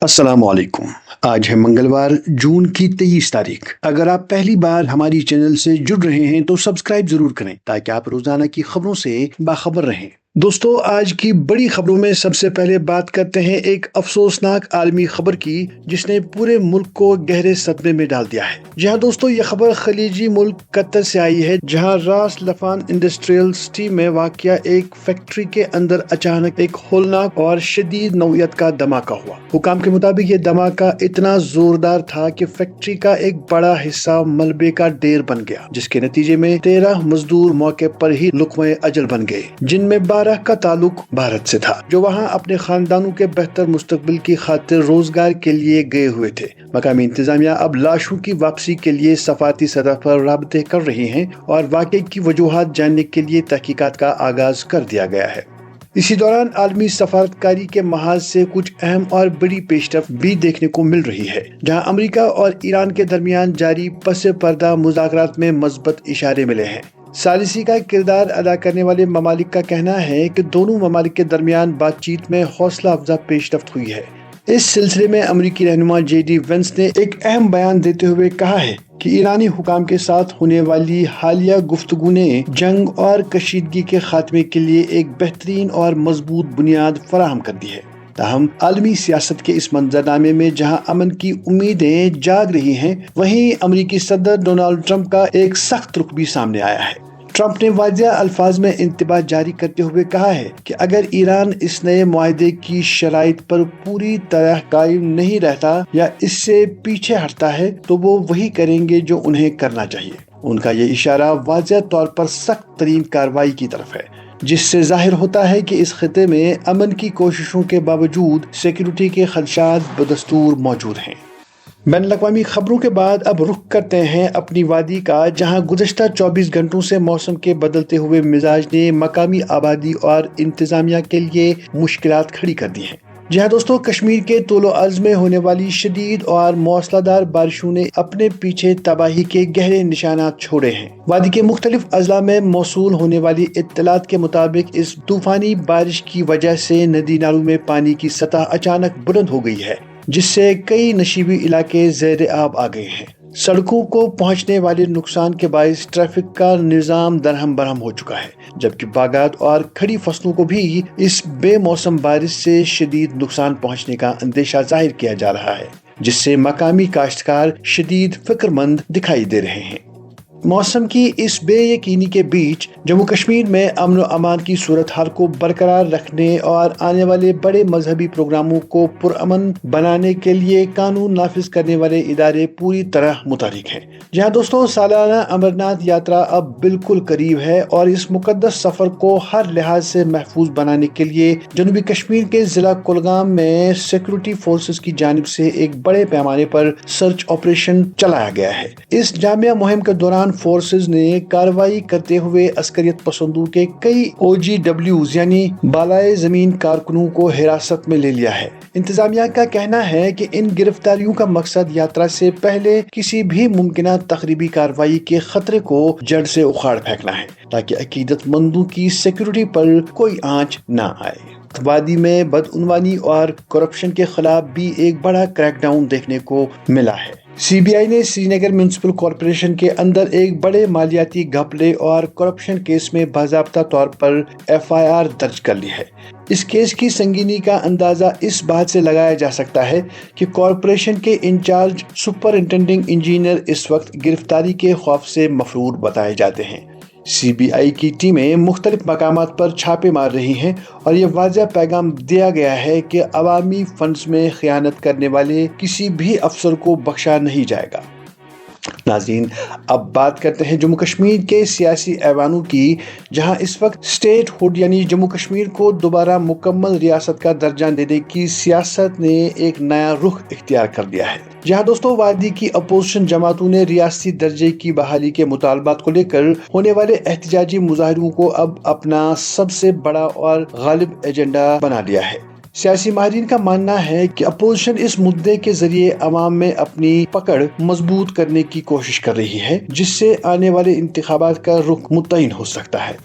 अस्सलाम वालेकुम। आज है मंगलवार जून की 23 तारीख। अगर आप पहली बार हमारी चैनल से जुड़ रहे हैं तो सब्सक्राइब जरूर करें ताकि आप रोजाना की खबरों से बाखबर रहें। दोस्तों, आज की बड़ी खबरों में सबसे पहले बात करते हैं एक अफसोसनाक आलमी खबर की जिसने पूरे मुल्क को गहरे सदमे में डाल दिया है। जी हाँ दोस्तों, यह खबर खलीजी मुल्क कतर से आई है जहाँ रास लफान इंडस्ट्रियल सिटी में वाक़िया एक फैक्ट्री के अंदर अचानक एक होलनाक और शदीद नौयत का धमाका हुआ। हुकाम के मुताबिक ये धमाका इतना जोरदार था कि फैक्ट्री का एक बड़ा हिस्सा मलबे का ढेर बन गया, जिसके नतीजे में 13 मजदूर मौके पर ही लुक़्मे अजल बन गए, जिनमें 12 का ताल्लुक भारत से था, जो वहां अपने खानदानों के बेहतर मुस्तकबिल की खातिर रोजगार के लिए गए हुए थे। मकामी इंतजामिया अब लाशों की वापसी के लिए सफारती सतह पर राबते कर रही हैं और वाक़े की वजूहात जानने के लिए तहकीकात का आगाज कर दिया गया है। इसी दौरान आलमी सफारतकारी के महाज से कुछ अहम और बड़ी पेशरफ्त भी देखने को मिल रही है, जहां अमेरिका और ईरान के दरमियान जारी पसे पर्दा मुज़ाकरात में मज़बूत इशारे मिले हैं। सालिसी का किरदार अदा करने वाले ममालिक का कहना है कि दोनों ममालिक के दरमियान बातचीत में हौसला अफजा पेशरफ्त हुई है। इस सिलसिले में अमेरिकी रहनुमा JD वेंस ने एक अहम बयान देते हुए कहा है कि ईरानी हुकाम के साथ होने वाली हालिया गुफ्तगू ने जंग और कशीदगी के खात्मे के लिए एक बेहतरीन और मजबूत बुनियाद फराहम कर दी है। ताहम आलमी सियासत के इस मंजरनामे में जहां अमन की उम्मीदें जाग रही हैं, वहीं अमेरिकी सदर डोनाल्ड ट्रंप का एक सख्त रुख भी सामने आया है। ट्रंप ने वाज़ेह अल्फाज में इंतबाह जारी करते हुए कहा है कि अगर ईरान इस नए मुआहदे की शराइत पर पूरी तरह कायम नहीं रहता या इससे पीछे हटता है तो वो वही करेंगे जो उन्हें करना चाहिए। उनका ये इशारा वाज़ेह तौर पर सख्त तरीन कार्रवाई की तरफ है, जिससे जाहिर होता है कि इस खिते में अमन की कोशिशों के बावजूद सिक्योरिटी के खदशात बदस्तूर मौजूद हैं। बैनुल-अक़वामी खबरों के बाद अब रुख करते हैं अपनी वादी का, जहां गुज़श्ता 24 घंटों से मौसम के बदलते हुए मिजाज ने मकामी आबादी और इंतजामिया के लिए मुश्किलात खड़ी कर दी हैं। जी हाँ दोस्तों, कश्मीर के तूलो अर्ज़ में होने वाली शदीद और मौसलाधार बारिशों ने अपने पीछे तबाही के गहरे निशानात छोड़े हैं। वादी के मुख्तलिफ अजला में मौसूल होने वाली इत्तलात के मुताबिक इस तूफानी बारिश की वजह से नदी नालों में पानी की सतह अचानक बुलंद हो गई है, जिससे कई नशीबी इलाके ज़ेर आब आ गए हैं। सड़कों को पहुंचने वाले नुकसान के बायस ट्रैफिक का निज़ाम दरहम बरहम हो चुका है, जबकि बागात और खड़ी फसलों को भी इस बेमौसम बारिश से शदीद नुकसान पहुंचने का अंदेशा जाहिर किया जा रहा है, जिससे मकामी काश्तकार शदीद फिक्रमंद दिखाई दे रहे हैं। मौसम की इस बेयकीनी के बीच जम्मू कश्मीर में अमन व अमान की सूरत हाल को बरकरार रखने और आने वाले बड़े मजहबी प्रोग्रामों को पुरअमन बनाने के लिए कानून नाफिज करने वाले इदारे पूरी तरह मुतहरिक हैं। जहां दोस्तों, सालाना अमरनाथ यात्रा अब बिल्कुल करीब है और इस मुकद्दस सफर को हर लिहाज से महफूज बनाने के लिए जनूबी कश्मीर के जिला कुलगाम में सिक्योरिटी फोर्सेस की जानिब से एक बड़े पैमाने पर सर्च ऑपरेशन चलाया गया है। इस जामिया मुहिम के दौरान फोर्सेस ने कार्रवाई करते हुए अस्करियत पसंदों के कई OGWs यानी बालाए जमीन कारकुनों को हिरासत में ले लिया है। इंतजामिया का कहना है कि इन गिरफ्तारियों का मकसद यात्रा से पहले किसी भी मुमकिन तखरीबी कार्रवाई के खतरे को जड़ से उखाड़ फेंकना है, ताकि अकीदतमंदों की सिक्योरिटी पर कोई आंच न आए। वादी में बदउनवानी और करप्शन के खिलाफ भी एक बड़ा क्रैकडाउन देखने को मिला है। CBI ने श्रीनगर म्युनिसिपल कॉरपोरेशन के अंदर एक बड़े मालियाती घपले और करप्शन केस में बाज़ाब्ता तौर पर FIR दर्ज कर ली है। इस केस की संगीनी का अंदाजा इस बात से लगाया जा सकता है कि कॉरपोरेशन के इंचार्ज सुपरिंटेंडिंग इंजीनियर इस वक्त गिरफ्तारी के खौफ से मफरूर बताए जाते हैं। CBI की टीमें मुख्तलिफ मकामात पर छापे मार रही हैं और ये वाज़ेह पैगाम दिया गया है कि अवामी फंड्स में खयानत करने वाले किसी भी अफसर को बख्शा नहीं जाएगा। नाज़रीन, अब बात करते हैं जम्मू कश्मीर के सियासी ऐवानों की, जहां इस वक्त स्टेट हुड यानी जम्मू कश्मीर को दोबारा मुकम्मल रियासत का दर्जा देने की सियासत ने एक नया रुख इख्तियार कर लिया है। जहां दोस्तों, वादी की अपोजिशन जमातों ने रियासती दर्जे की बहाली के मुतालबात को लेकर होने वाले एहतजाजी मुजाहिरों को अब अपना सबसे बड़ा और गालिब एजेंडा बना लिया है। सियासी माहिरीन का मानना है कि अपोजिशन इस मुद्दे के जरिए अवाम में अपनी पकड़ मजबूत करने की कोशिश कर रही है, जिससे आने वाले इंतखाबात का रुख मुतय्यन हो सकता है।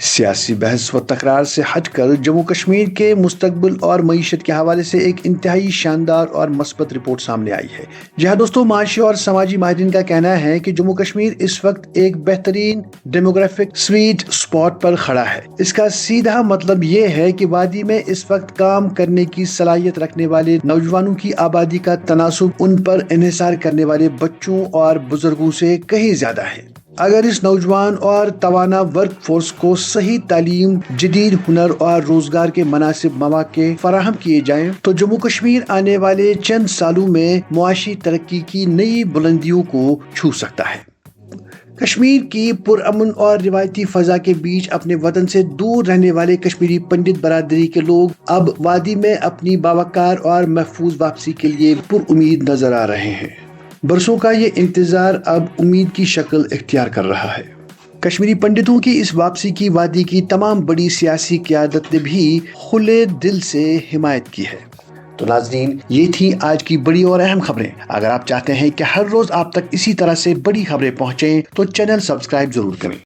سیاسی بحث و تکرار سے ہٹ کر جموں کشمیر کے مستقبل اور معیشت کے حوالے سے ایک انتہائی شاندار اور مثبت رپورٹ سامنے آئی ہے، جہاں دوستوں معاشی اور سماجی ماہرین کا کہنا ہے کہ جموں کشمیر اس وقت ایک بہترین ڈیموگرافک سویٹ اسپاٹ پر کھڑا ہے۔ اس کا سیدھا مطلب یہ ہے کہ وادی میں اس وقت کام کرنے کی صلاحیت رکھنے والے نوجوانوں کی آبادی کا تناسب ان پر انحصار کرنے والے بچوں اور بزرگوں سے کہیں زیادہ ہے۔ اگر اس نوجوان اور توانا ورک فورس کو صحیح تعلیم، جدید ہنر اور روزگار کے مناسب مواقع فراہم کیے جائیں تو جموں کشمیر آنے والے چند سالوں میں معاشی ترقی کی نئی بلندیوں کو چھو سکتا ہے۔ کشمیر کی پرامن اور روایتی فضا کے بیچ اپنے وطن سے دور رہنے والے کشمیری پنڈت برادری کے لوگ اب وادی میں اپنی باوقار اور محفوظ واپسی کے لیے پر امید نظر آ رہے ہیں۔ برسوں کا یہ انتظار اب امید کی شکل اختیار کر رہا ہے۔ کشمیری پنڈتوں کی اس واپسی کی وادی کی تمام بڑی سیاسی قیادت نے بھی کھلے دل سے حمایت کی ہے۔ تو ناظرین، یہ تھی آج کی بڑی اور اہم خبریں۔ اگر آپ چاہتے ہیں کہ ہر روز آپ تک اسی طرح سے بڑی خبریں پہنچیں تو چینل سبسکرائب ضرور کریں۔